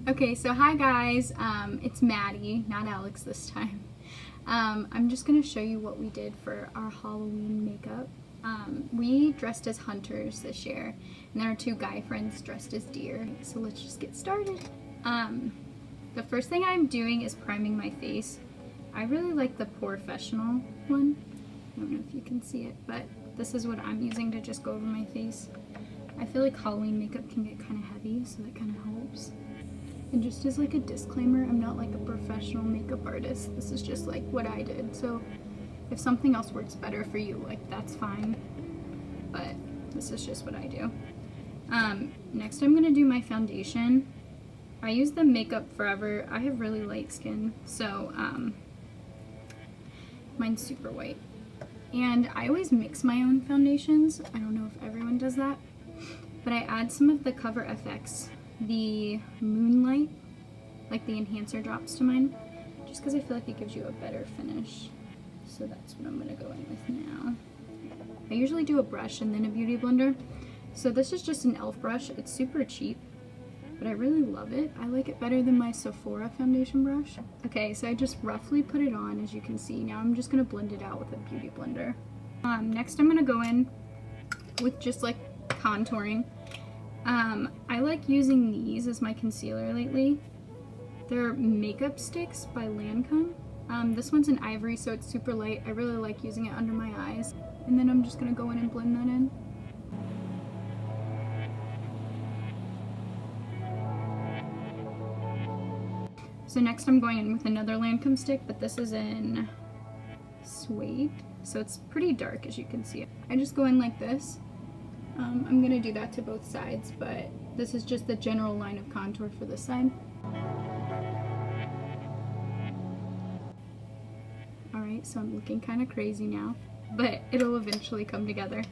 Okay, so hi guys, it's Maddie, not Alex this time. I'm just gonna show you what we did for our Halloween makeup. We dressed as hunters this year, and there are two guy friends dressed as deer, so let's just get started. The first thing I'm doing is priming my face. I really like the Professional one. I don't know if you can see it, but this is what I'm using to just go over my face. I feel like Halloween makeup can get kind of heavy, so that kind of helps. And just as like a disclaimer, I'm not like a professional makeup artist. This is just like what I did. So if something else works better for you, like that's fine. But this is just what I do. Next I'm gonna do my foundation. I use the Makeup Forever. I have really light skin, so mine's super white. And I always mix my own foundations. I don't know if everyone does that. But I add some of the Cover FX, the Moonlight, like the enhancer drops to mine, just because I feel like it gives you a better finish. So that's what I'm going to go in with now. I usually do a brush and then a beauty blender. So this is just an e.l.f. brush. It's super cheap, but I really love it. I like it better than my Sephora foundation brush. Okay, so I just roughly put it on, as you can see. Now I'm just going to blend it out with a beauty blender. Next I'm going to go in with just like contouring. I like using these as my concealer lately. They're makeup sticks by Lancome. This one's an ivory, so it's super light. I really like using it under my eyes. And then I'm just gonna go in and blend that in. So next I'm going in with another Lancome stick, but this is in Suede. So it's pretty dark, as you can see. I just go in like this. I'm going to do that to both sides, but this is just the general line of contour for this side. Alright, so I'm looking kind of crazy now, but it'll eventually come together.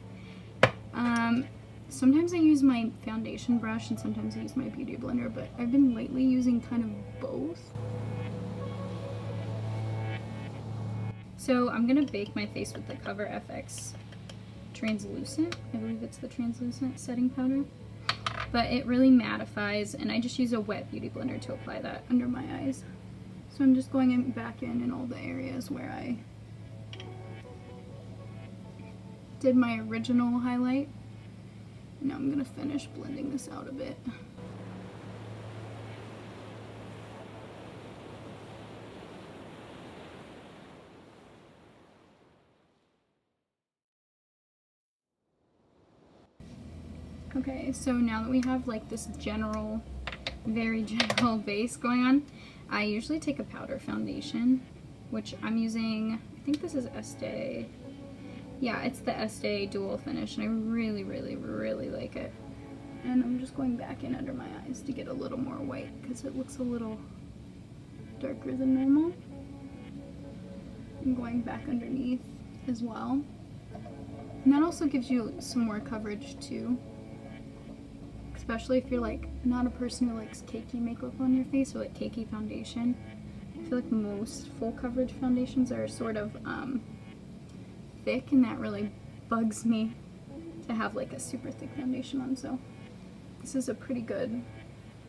Sometimes I use my foundation brush and sometimes I use my beauty blender, but I've been lately using kind of both. So I'm going to bake my face with the Cover FX translucent. I believe it's the translucent setting powder, but it really mattifies, and I just use a wet beauty blender to apply that under my eyes. So I'm just going back in all the areas where I did my original highlight. Now I'm gonna finish blending this out a bit. Okay, so now that we have like this general, very general base going on, I usually take a powder foundation, which I'm using, I think this is Estee. Yeah, it's the Estee Dual Finish, and I really, really, really like it. And I'm just going back in under my eyes to get a little more white, because it looks a little darker than normal. I'm going back underneath as well. And that also gives you some more coverage too. Especially if you're like not a person who likes cakey makeup on your face or like cakey foundation. I feel like most full coverage foundations are sort of thick, and that really bugs me to have like a super thick foundation on, so this is a pretty good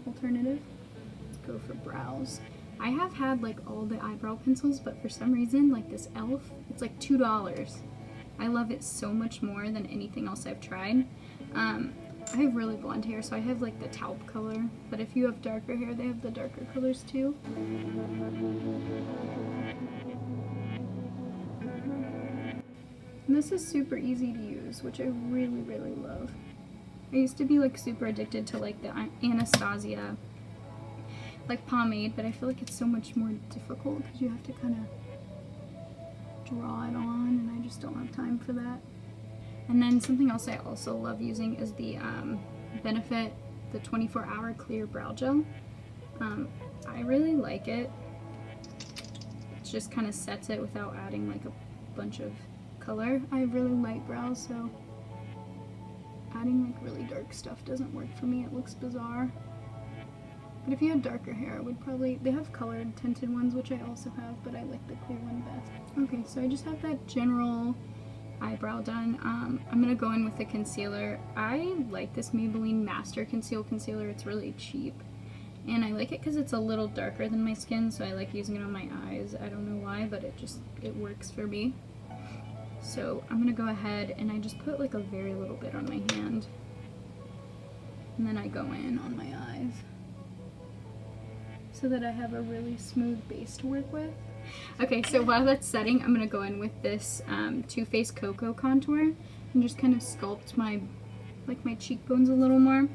alternative. Let's go for brows. I have had like all the eyebrow pencils, but for some reason like this e.l.f., it's like $2. I love it so much more than anything else I've tried. I have really blonde hair, so I have like the taupe color, but if you have darker hair, they have the darker colors too. And this is super easy to use, which I really, really love. I used to be like super addicted to like the Anastasia like pomade, but I feel like it's so much more difficult because you have to kind of draw it on, and I just don't have time for that. And then something else I also love using is the Benefit, the 24-hour clear brow gel. I really like it. It just kind of sets it without adding like a bunch of color. I have really light brows, so adding like really dark stuff doesn't work for me. It looks bizarre. But if you had darker hair, it would probably, they have colored tinted ones, which I also have, but I like the clear one best. Okay, so I just have that general eyebrow done. I'm gonna go in with the concealer. I like this Maybelline Master Conceal Concealer. It's really cheap. And I like it because it's a little darker than my skin, so I like using it on my eyes. I don't know why, but it works for me. So I'm gonna go ahead and I just put like a very little bit on my hand. And then I go in on my eyes so that I have a really smooth base to work with. Okay, so while that's setting, I'm gonna go in with this Too Faced Cocoa contour and just kind of sculpt my cheekbones a little more.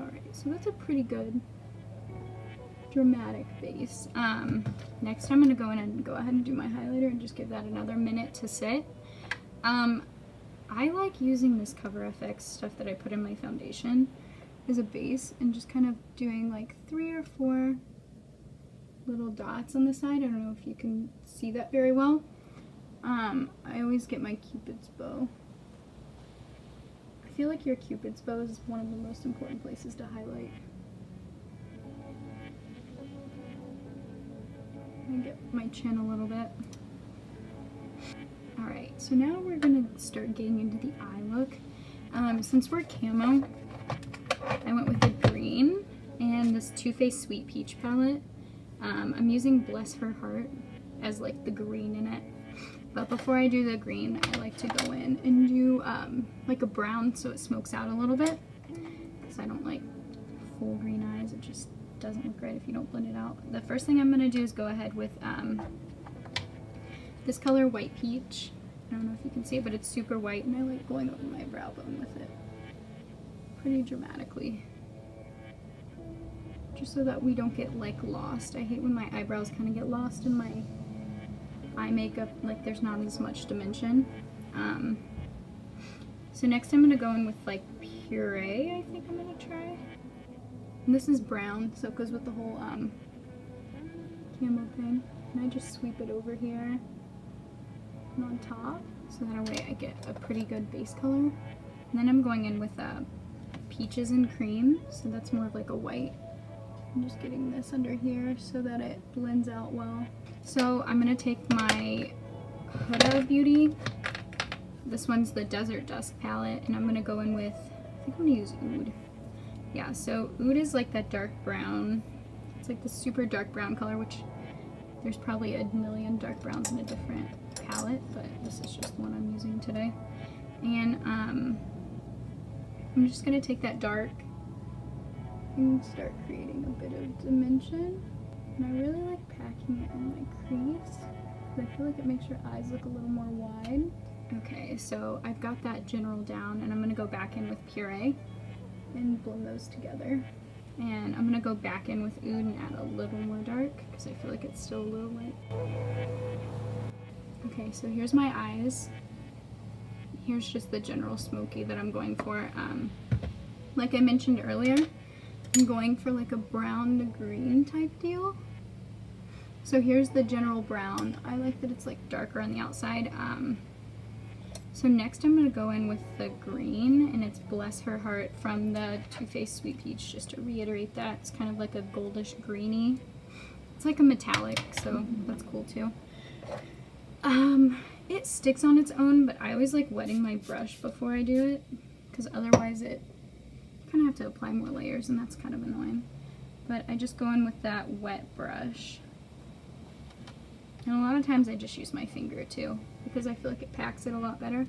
All right, so that's a pretty good dramatic base. Next I'm gonna go in and go ahead and do my highlighter and just give that another minute to sit. I like using this Cover FX stuff that I put in my foundation as a base and just kind of doing like 3 or 4 little dots on the side. I don't know if you can see that very well. I always get my Cupid's bow. I feel like your Cupid's bow is one of the most important places to highlight. And get my chin a little bit. Alright, so now we're gonna start getting into the eye look. Since we're camo, I went with the green and this Too Faced Sweet Peach palette. I'm using Bless Her Heart as like the green in it. But before I do the green, I like to go in and do like a brown so it smokes out a little bit. Because I don't like full green eyes, it just doesn't look right if you don't blend it out. The first thing I'm going to do is go ahead with this color, White Peach. I don't know if you can see it, but it's super white and I like going over my brow bone with it pretty dramatically. Just so that we don't get like lost. I hate when my eyebrows kind of get lost in my eye makeup, like there's not as much dimension. So next I'm going to go in with like Puree, I think I'm going to try. And this is brown, so it goes with the whole camo thing. And I just sweep it over here and on top, so that way I get a pretty good base color. And then I'm going in with Peaches and Cream, so that's more of like a white. I'm just getting this under here so that it blends out well. So I'm going to take my Huda Beauty. This one's the Desert Dusk palette, and I'm going to go in with, I think I'm going to use Oud. Yeah, so Oud is like that dark brown. It's like the super dark brown color, which there's probably a million dark browns in a different palette, but this is just the one I'm using today. And I'm just going to take that dark and start creating a bit of dimension. And I really like packing it in my crease, because I feel like it makes your eyes look a little more wide. Okay, so I've got that general down, and I'm going to go back in with Puree and blend those together. And I'm gonna go back in with Oud and add a little more dark because I feel like it's still a little light. Okay, so here's my eyes. Here's just the general smoky that I'm going for. Like I mentioned earlier, I'm going for like a brown to green type deal. So here's the general brown. I like that it's like darker on the outside. So next I'm going to go in with the green, and it's Bless Her Heart from the Too Faced Sweet Peach, just to reiterate that. It's kind of like a goldish greeny. It's like a metallic, so that's cool too. It sticks on its own, but I always like wetting my brush before I do it, because otherwise it kind of have to apply more layers, and that's kind of annoying. But I just go in with that wet brush. And a lot of times I just use my finger too, because I feel like it packs it a lot better.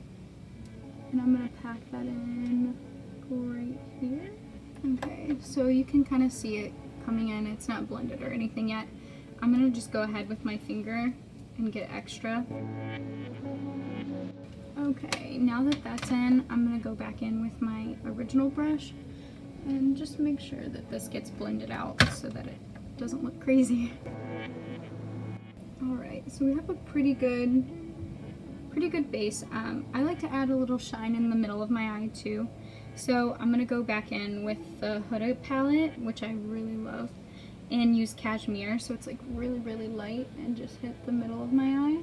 And I'm going to pack that in right here. Okay, so you can kind of see it coming in. It's not blended or anything yet. I'm going to just go ahead with my finger and get extra. Okay, now that that's in, I'm going to go back in with my original brush and just make sure that this gets blended out so that it doesn't look crazy. Alright, so we have a pretty good base. I like to add a little shine in the middle of my eye too. So I'm going to go back in with the Huda palette, which I really love, and use Cashmere, so it's like really, really light, and just hit the middle of my eye.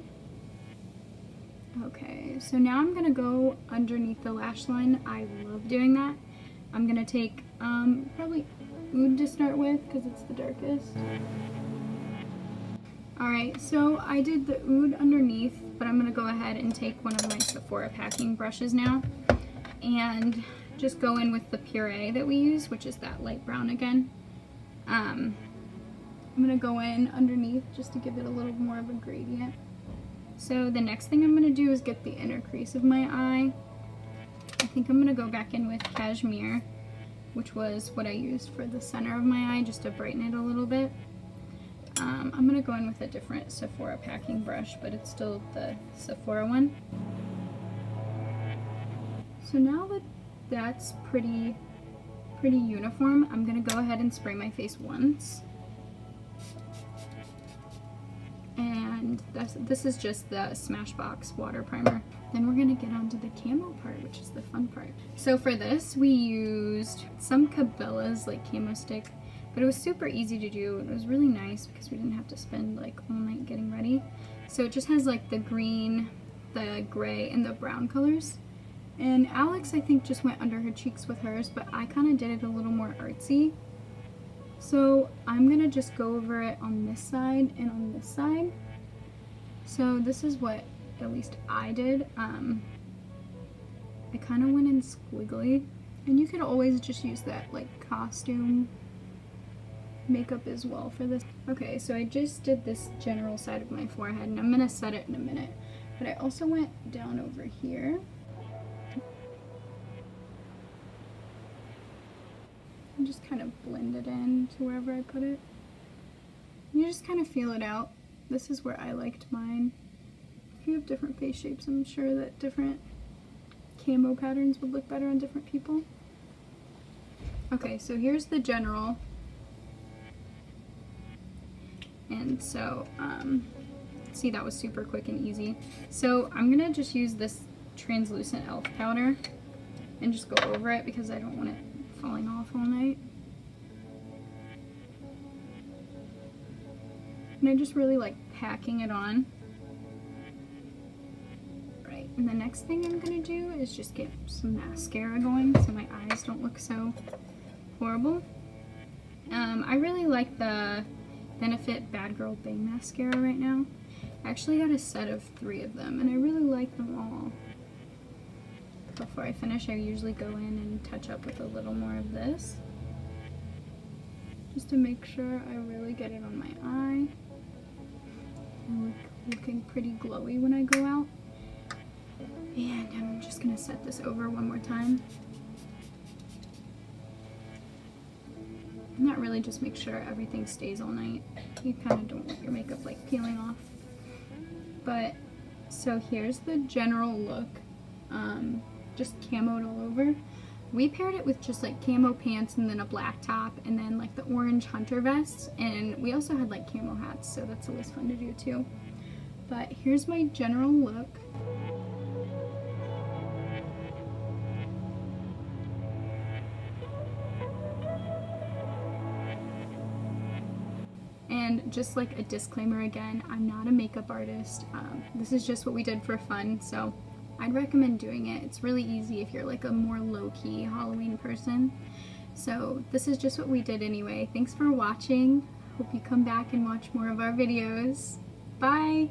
Okay, so now I'm going to go underneath the lash line. I love doing that. I'm going to take probably Oud to start with, because it's the darkest. Alright, so I did the Oud underneath, but I'm going to go ahead and take one of my Sephora packing brushes now and just go in with the Puree that we use, which is that light brown again. I'm gonna go in underneath just to give it a little more of a gradient. So the next thing I'm gonna do is get the inner crease of my eye. I think I'm gonna go back in with Cashmere, which was what I used for the center of my eye, just to brighten it a little bit. I'm gonna go in with a different Sephora packing brush, but it's still the Sephora one. So now that that's pretty uniform, I'm gonna go ahead and spray my face once. And this is just the Smashbox water primer. Then we're gonna get onto the camo part, which is the fun part. So for this, we used some Cabela's like camo stick, but it was super easy to do. It was really nice because we didn't have to spend like all night getting ready. So it just has like the green, the gray, and the brown colors. And Alex, I think, just went under her cheeks with hers, but I kind of did it a little more artsy. So I'm gonna just go over it on this side and on this side. So this is what at least I did. I kind of went in squiggly, and you could always just use that like costume makeup as well for this. Okay, so I just did this general side of my forehead, and I'm gonna set it in a minute. But I also went down over here and just kind of blend it in to wherever I put it. You just kind of feel it out. This is where I liked mine. If you have different face shapes, I'm sure that different camo patterns would look better on different people. Okay, so here's the general. And so, see, that was super quick and easy. So I'm gonna just use this translucent e.l.f. powder and just go over it because I don't want it falling off all night. And I just really like packing it on. Right, and the next thing I'm gonna do is just get some mascara going so my eyes don't look so horrible. I really like the Benefit Bad Girl Bang mascara right now. I actually got a set of 3 of them, and I really like them all. Before I finish, I usually go in and touch up with a little more of this, just to make sure I really get it on my eye. I'm looking pretty glowy when I go out. And I'm just gonna set this over one more time. And that really just makes sure everything stays all night. You kind of don't want your makeup like peeling off. But, so here's the general look. Just camoed all over. We paired it with just like camo pants and then a black top and then like the orange hunter vest. And we also had like camo hats, so that's always fun to do too. But here's my general look. And just like a disclaimer again, I'm not a makeup artist. This is just what we did for fun, so I'd recommend doing it. It's really easy if you're like a more low-key Halloween person. So this is just what we did anyway. Thanks for watching. Hope you come back and watch more of our videos. Bye!